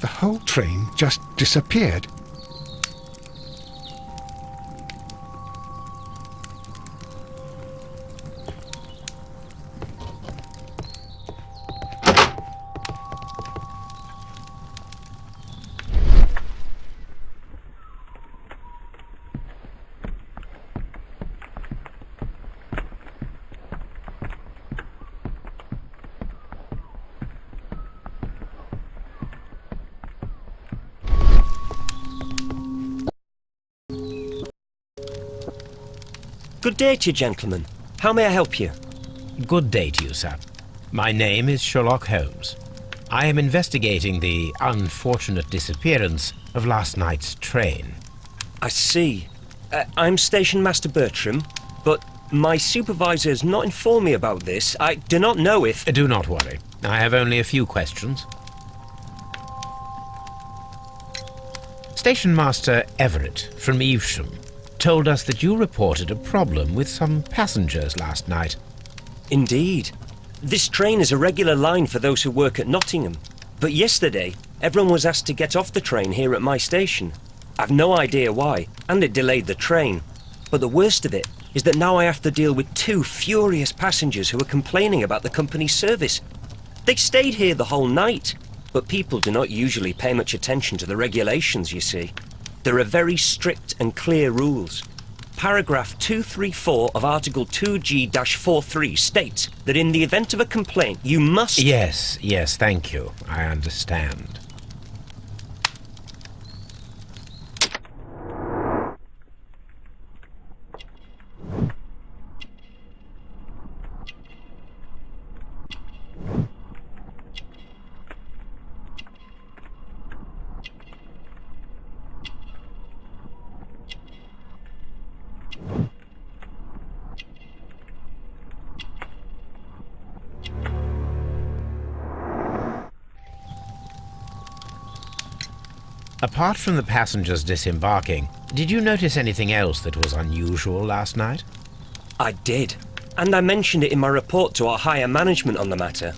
The whole train just disappeared. Good day to you, gentlemen. How may I help you? Good day to you, sir. My name is Sherlock Holmes. I am investigating the unfortunate disappearance of last night's train. I see. I'm Station Master Bertram, but my supervisor has not informed me about this. I do not know if... Do not worry. I have only a few questions. Station Master Everett from Evesham told us that you reported a problem with some passengers last night. Indeed. This train is a regular line for those who work at Nottingham. But yesterday, everyone was asked to get off the train here at my station. I've no idea why, and it delayed the train. But the worst of it is that now I have to deal with two furious passengers who are complaining about the company's service. They stayed here the whole night, but people do not usually pay much attention to the regulations, you see. There are very strict and clear rules. Paragraph 234 of Article 2G-43 states that in the event of a complaint, you must... Yes, thank you. I understand. Apart from the passengers disembarking, did you notice anything else that was unusual last night? I did, and I mentioned it in my report to our higher management on the matter.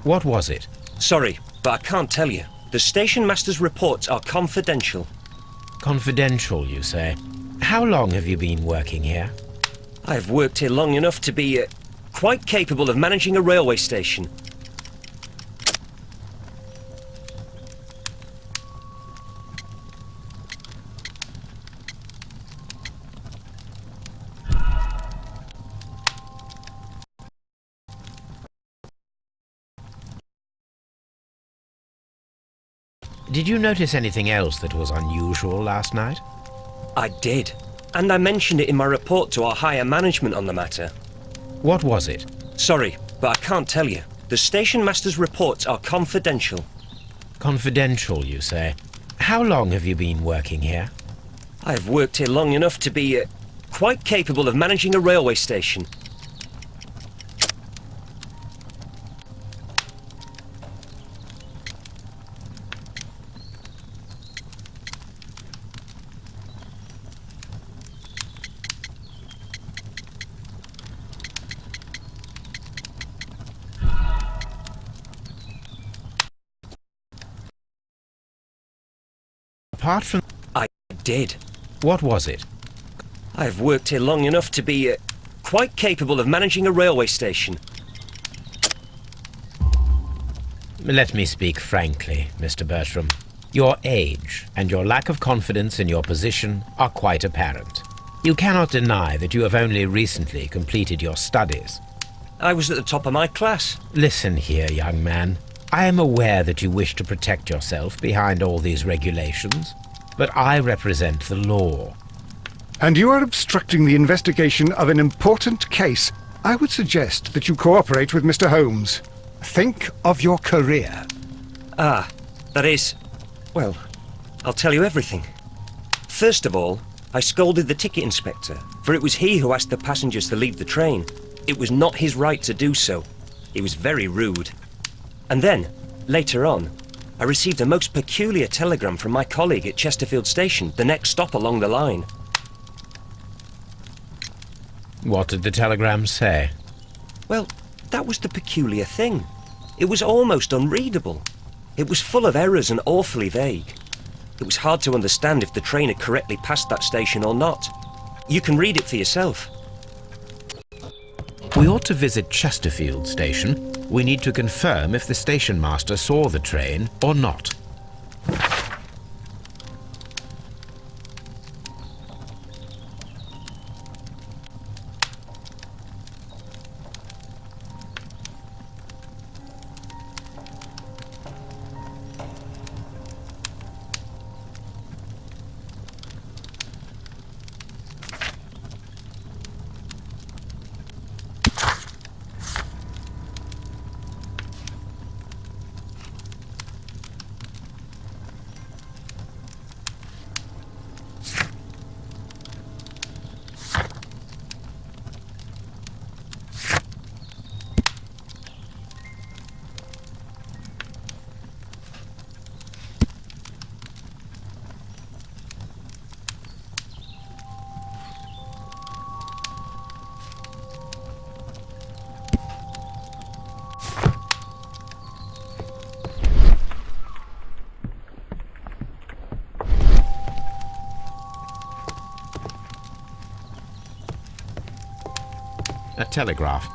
What was it? Sorry, but I can't tell you. The station master's reports are confidential. Confidential, you say? How long have you been working here? I've worked here long enough to be quite capable of managing a railway station. Did you notice anything else that was unusual last night? I did, and I mentioned it in my report to our higher management on the matter. What was it? Sorry, but I can't tell you. The station master's reports are confidential. Confidential, you say? How long have you been working here? I've worked here long enough to be quite capable of managing a railway station. Apart from... I did. What was it? I've worked here long enough to be quite capable of managing a railway station. Let me speak frankly, Mr. Bertram. Your age and your lack of confidence in your position are quite apparent. You cannot deny that you have only recently completed your studies. I was at the top of my class. Listen here, young man. I am aware that you wish to protect yourself behind all these regulations, but I represent the law. And you are obstructing the investigation of an important case. I would suggest that you cooperate with Mr. Holmes. Think of your career. Ah, that is... Well, I'll tell you everything. First of all, I scolded the ticket inspector, for it was he who asked the passengers to leave the train. It was not his right to do so. He was very rude. And then, later on, I received a most peculiar telegram from my colleague at Chesterfield Station, the next stop along the line. What did the telegram say? Well, that was the peculiar thing. It was almost unreadable. It was full of errors and awfully vague. It was hard to understand if the train had correctly passed that station or not. You can read it for yourself. We ought to visit Chesterfield Station. We need to confirm if the station master saw the train or not. A telegraph.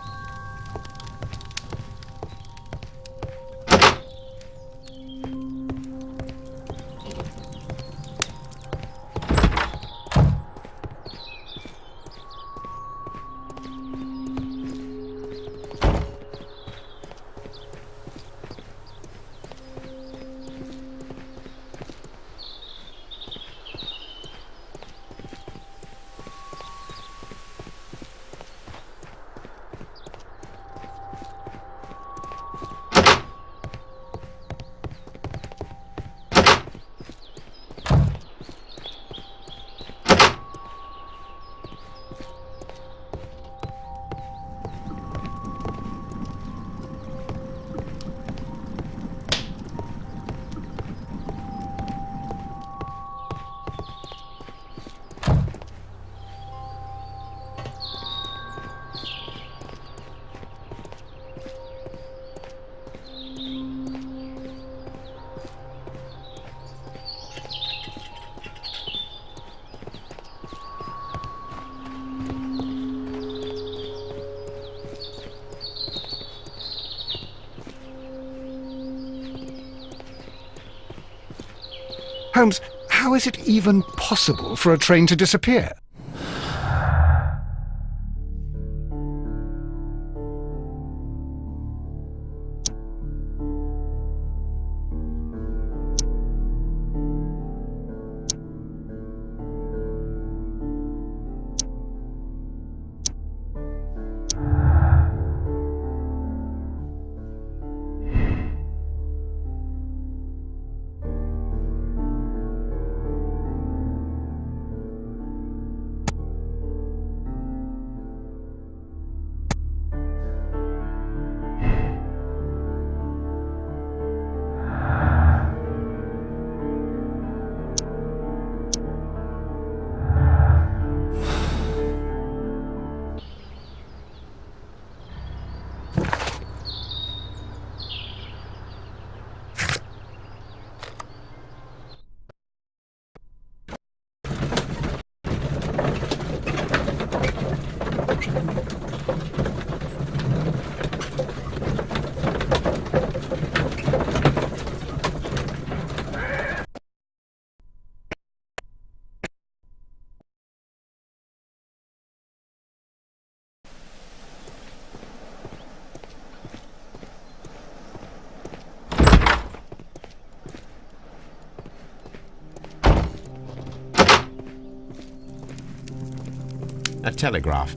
Holmes, how is it even possible for a train to disappear? A telegraph.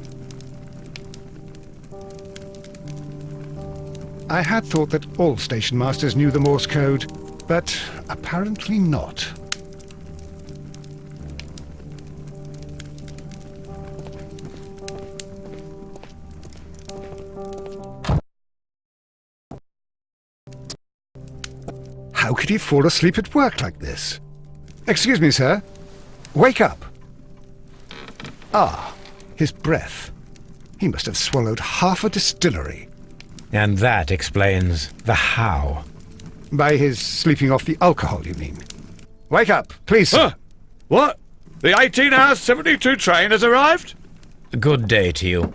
I had thought that all station masters knew the Morse code, but apparently not. How could he fall asleep at work like this? Excuse me, sir. Wake up. Ah, his breath. He must have swallowed half a distillery. And that explains the how. By his sleeping off the alcohol, you mean? Wake up, please, sir. Huh? What? The 18-hour 72 train has arrived? Good day to you.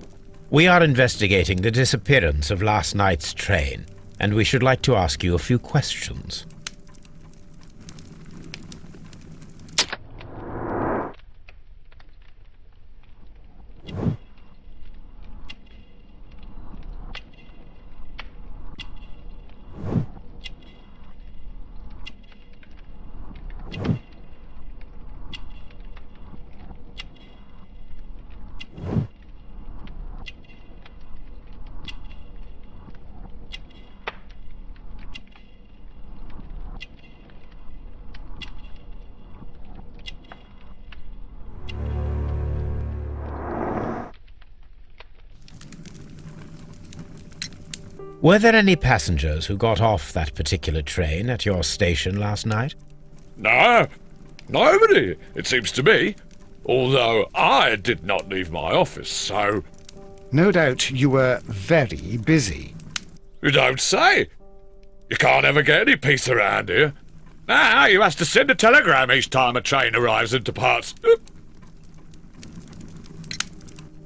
We are investigating the disappearance of last night's train, and we should like to ask you a few questions. Were there any passengers who got off that particular train at your station last night? No, nobody, it seems to me. Although I did not leave my office, so... No doubt you were very busy. You don't say. You can't ever get any peace around here. Now you have to send a telegram each time a train arrives and departs.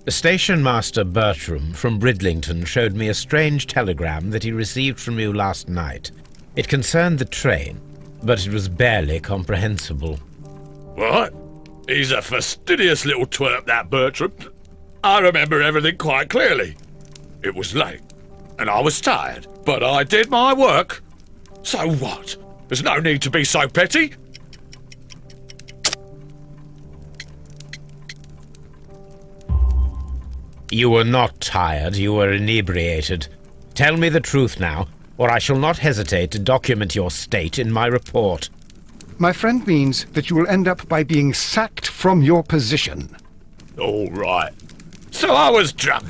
Station Master Bertram from Bridlington showed me a strange telegram that he received from you last night. It concerned the train, but it was barely comprehensible. What? He's a fastidious little twerp, that Bertram. I remember everything quite clearly. It was late, and I was tired, but I did my work. So what? There's no need to be so petty. You were not tired, you were inebriated. Tell me the truth now, or I shall not hesitate to document your state in my report. My friend means that you will end up by being sacked from your position. All right. So I was drunk.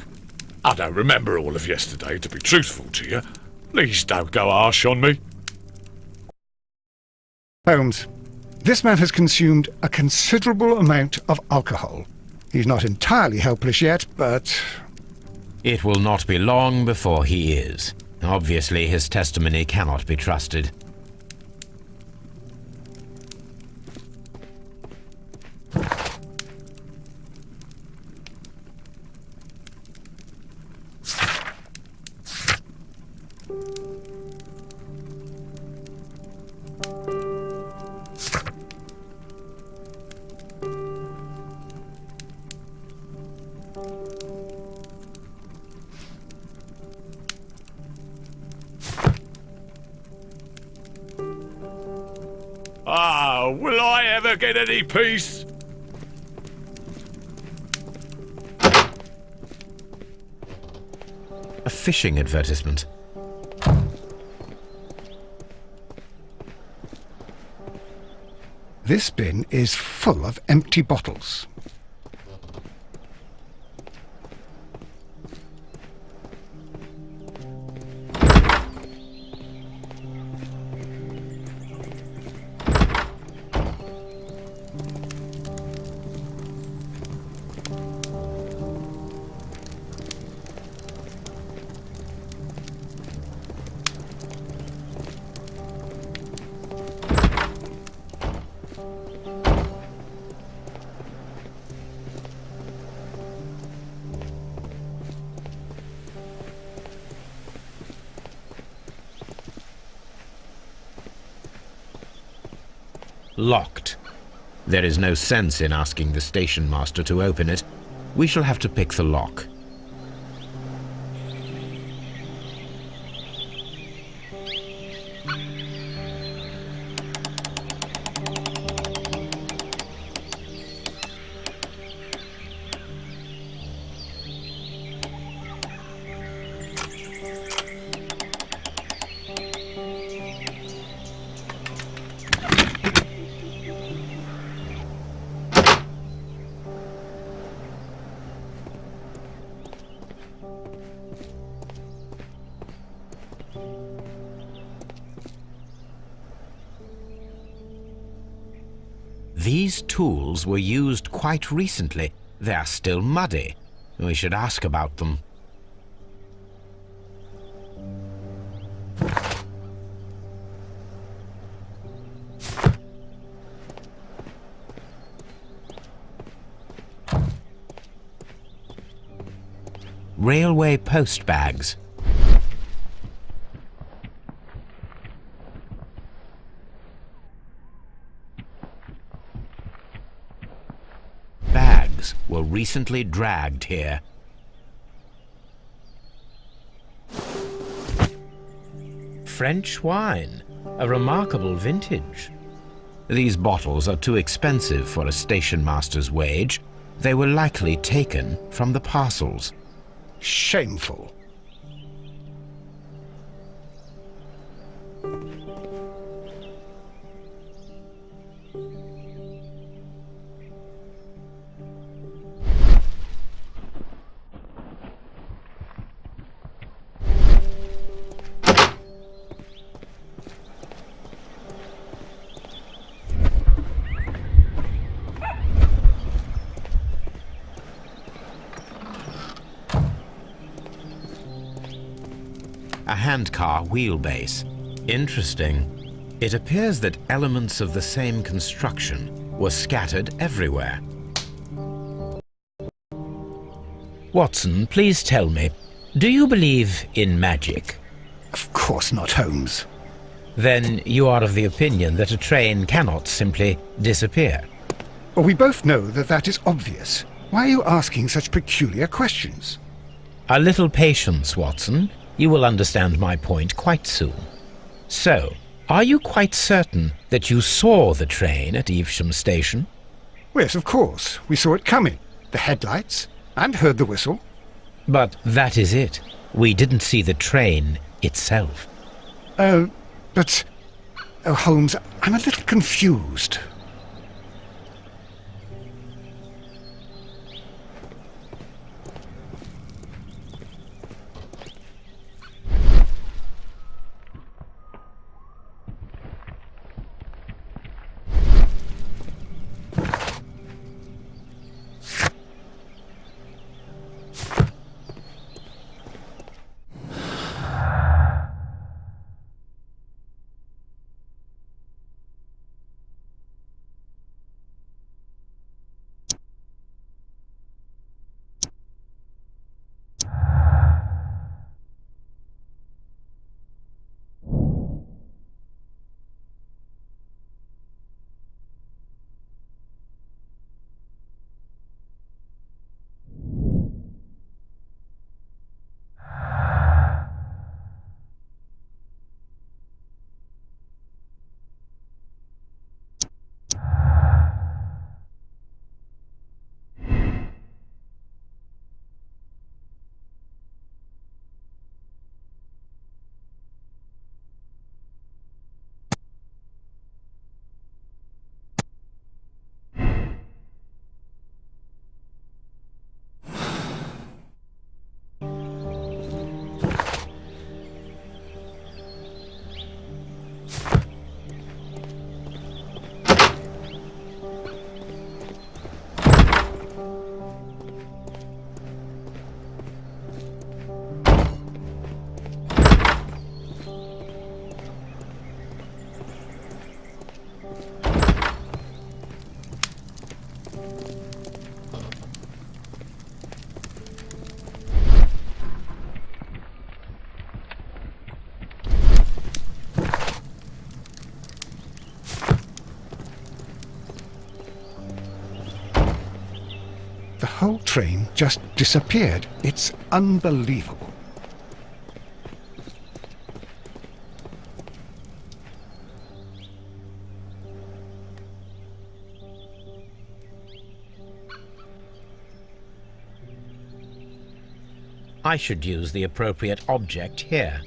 I don't remember all of yesterday, to be truthful to you. Please don't go harsh on me. Holmes, this man has consumed a considerable amount of alcohol. He's not entirely helpless yet, but... It will not be long before he is. Obviously, his testimony cannot be trusted. Ah, will I ever get any peace? A fishing advertisement. This bin is full of empty bottles. Locked. There is no sense in asking the station master to open it. We shall have to pick the lock. These tools were used quite recently. They are still muddy. We should ask about them. railway post bags. Bags were recently dragged here. French wine, a remarkable vintage. These bottles are too expensive for a station master's wage. They were likely taken from the parcels. Shameful. A handcar wheelbase. Interesting. It appears that elements of the same construction were scattered everywhere. Watson, please tell me, do you believe in magic? Of course not, Holmes. Then you are of the opinion that a train cannot simply disappear. Well, we both know that that is obvious. Why are you asking such peculiar questions? A little patience, Watson. You will understand my point quite soon. So, are you quite certain that you saw the train at Evesham Station? Yes, of course. We saw it coming. The headlights, and heard the whistle. But that is it. We didn't see the train itself. But... Oh, Holmes, I'm a little confused. The whole train just disappeared. It's unbelievable. I should use the appropriate object here.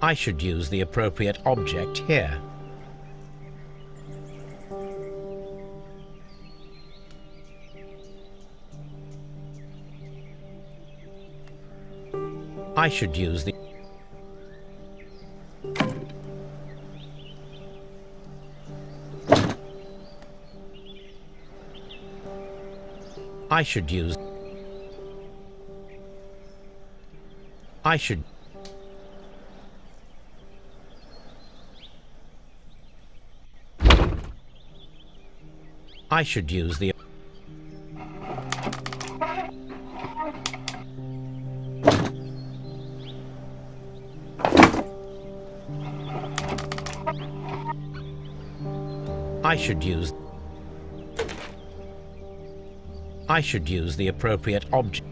I should use the appropriate object here. I should use the... I should use... I should... I should use the... I should use the appropriate object.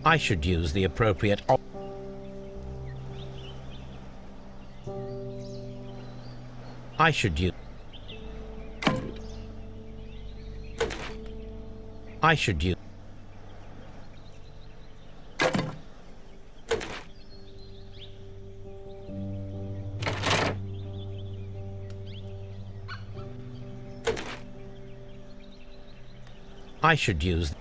I should use the appropriate I should use I should use I should use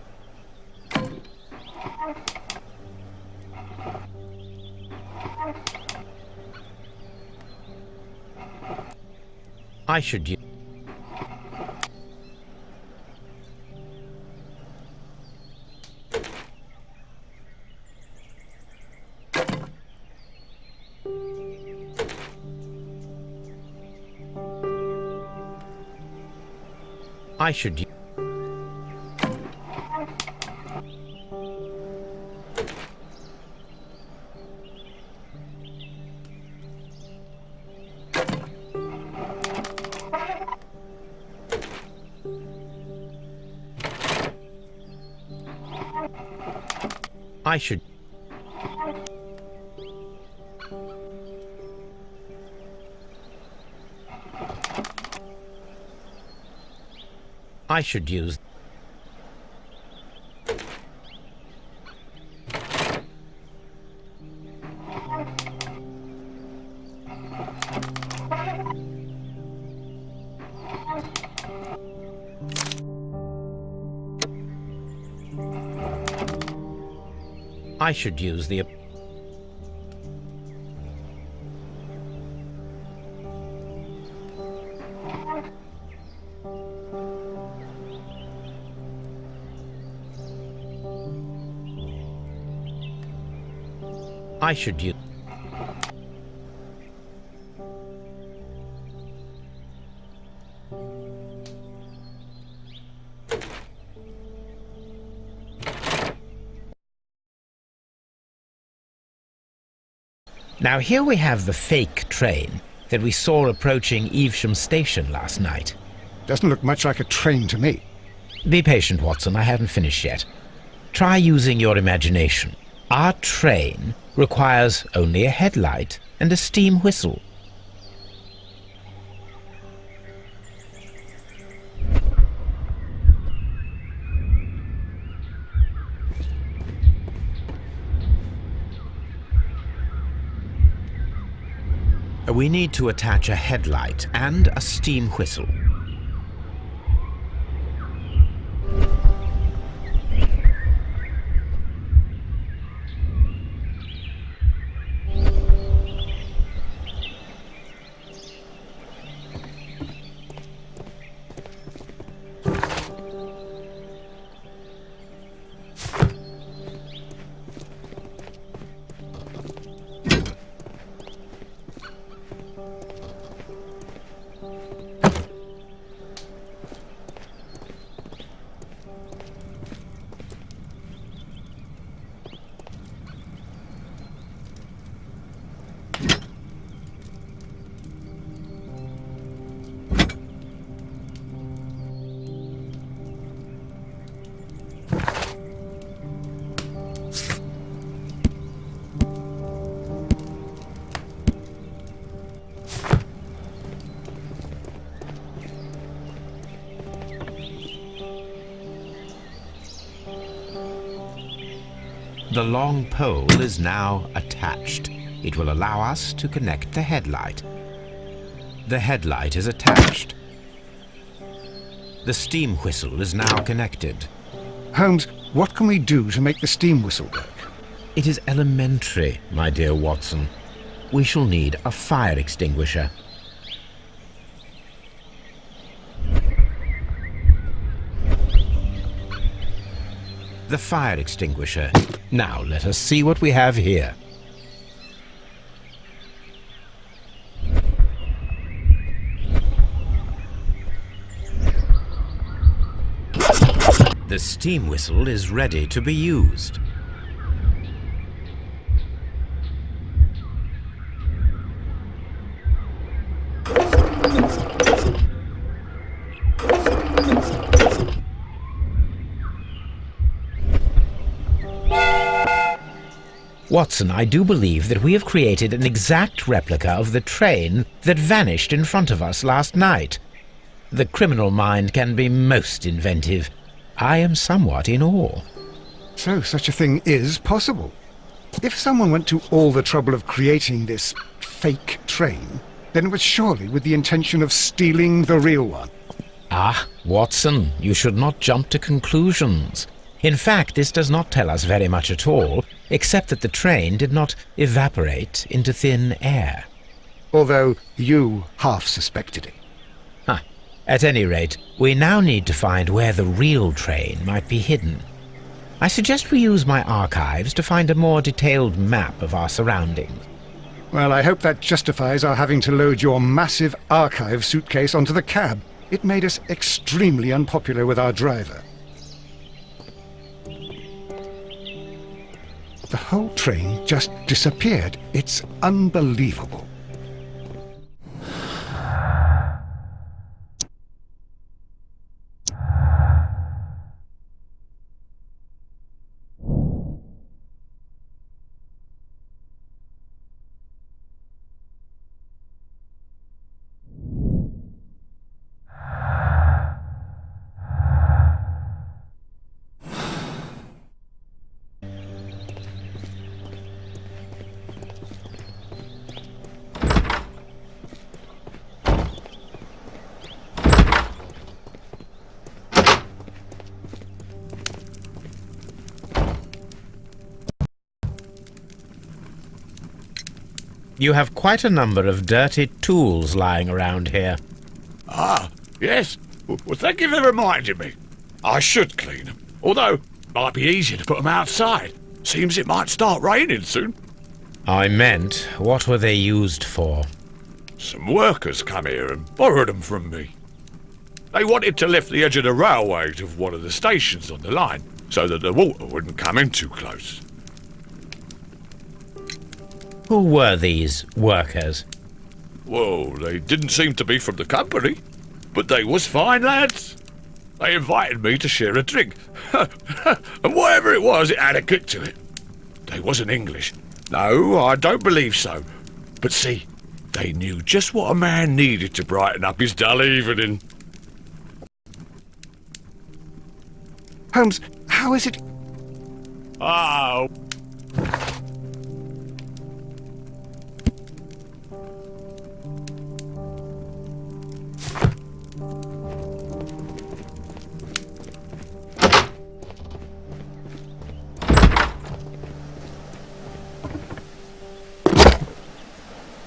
I should use I should use I should I should use I should use the I should use Now here we have the fake train that we saw approaching Evesham Station last night. Doesn't look much like a train to me. Be patient, Watson, I haven't finished yet. Try using your imagination. Our train requires only a headlight and a steam whistle. We need to attach a headlight and a steam whistle. The long pole is now attached. It will allow us to connect the headlight. The headlight is attached. The steam whistle is now connected. Holmes, what can we do to make the steam whistle work? It is elementary, my dear Watson. We shall need a fire extinguisher. The fire extinguisher. Now let us see what we have here. The steam whistle is ready to be used. Watson, I do believe that we have created an exact replica of the train that vanished in front of us last night. The criminal mind can be most inventive. I am somewhat in awe. So such a thing is possible. If someone went to all the trouble of creating this fake train, then it was surely with the intention of stealing the real one. Ah, Watson, you should not jump to conclusions. In fact, this does not tell us very much at all, except that the train did not evaporate into thin air. Although you half suspected it. Huh. At any rate, we now need to find where the real train might be hidden. I suggest we use my archives to find a more detailed map of our surroundings. Well, I hope that justifies our having to load your massive archive suitcase onto the cab. It made us extremely unpopular with our driver. The whole train just disappeared. It's unbelievable. You have quite a number of dirty tools lying around here. Ah, yes. Well, thank you for reminding me. I should clean them. Although, it might be easier to put them outside. Seems it might start raining soon. I meant, what were they used for? Some workers come here and borrowed them from me. They wanted to lift the edge of the railway to one of the stations on the line, so that the water wouldn't come in too close. Who were these workers? Well, they didn't seem to be from the company, but they was fine lads. They invited me to share a drink, and whatever it was, it had a kick to it. They wasn't English. No, I don't believe so. But see, they knew just what a man needed to brighten up his dull evening. Holmes, how is it? Oh.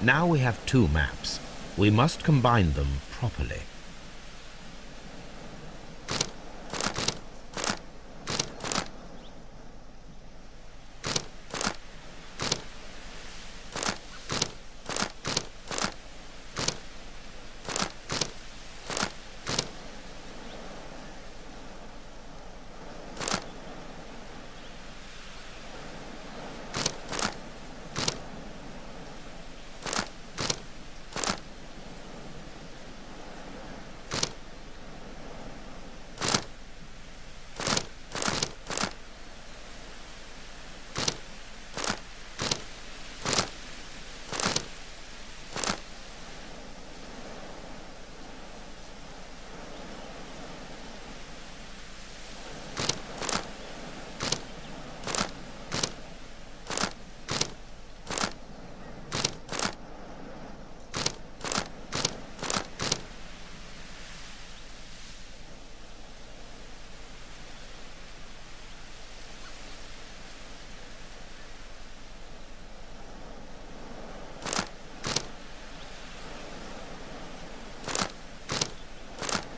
Now we have two maps. We must combine them properly.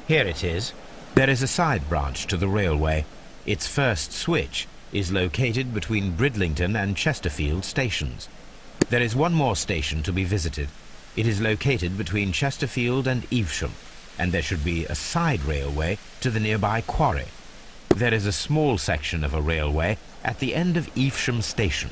Here it is. There is a side branch to the railway. Its first switch is located between Bridlington and Chesterfield stations. There is one more station to be visited. It is located between Chesterfield and Evesham, and there should be a side railway to the nearby quarry. There is a small section of a railway at the end of Evesham station,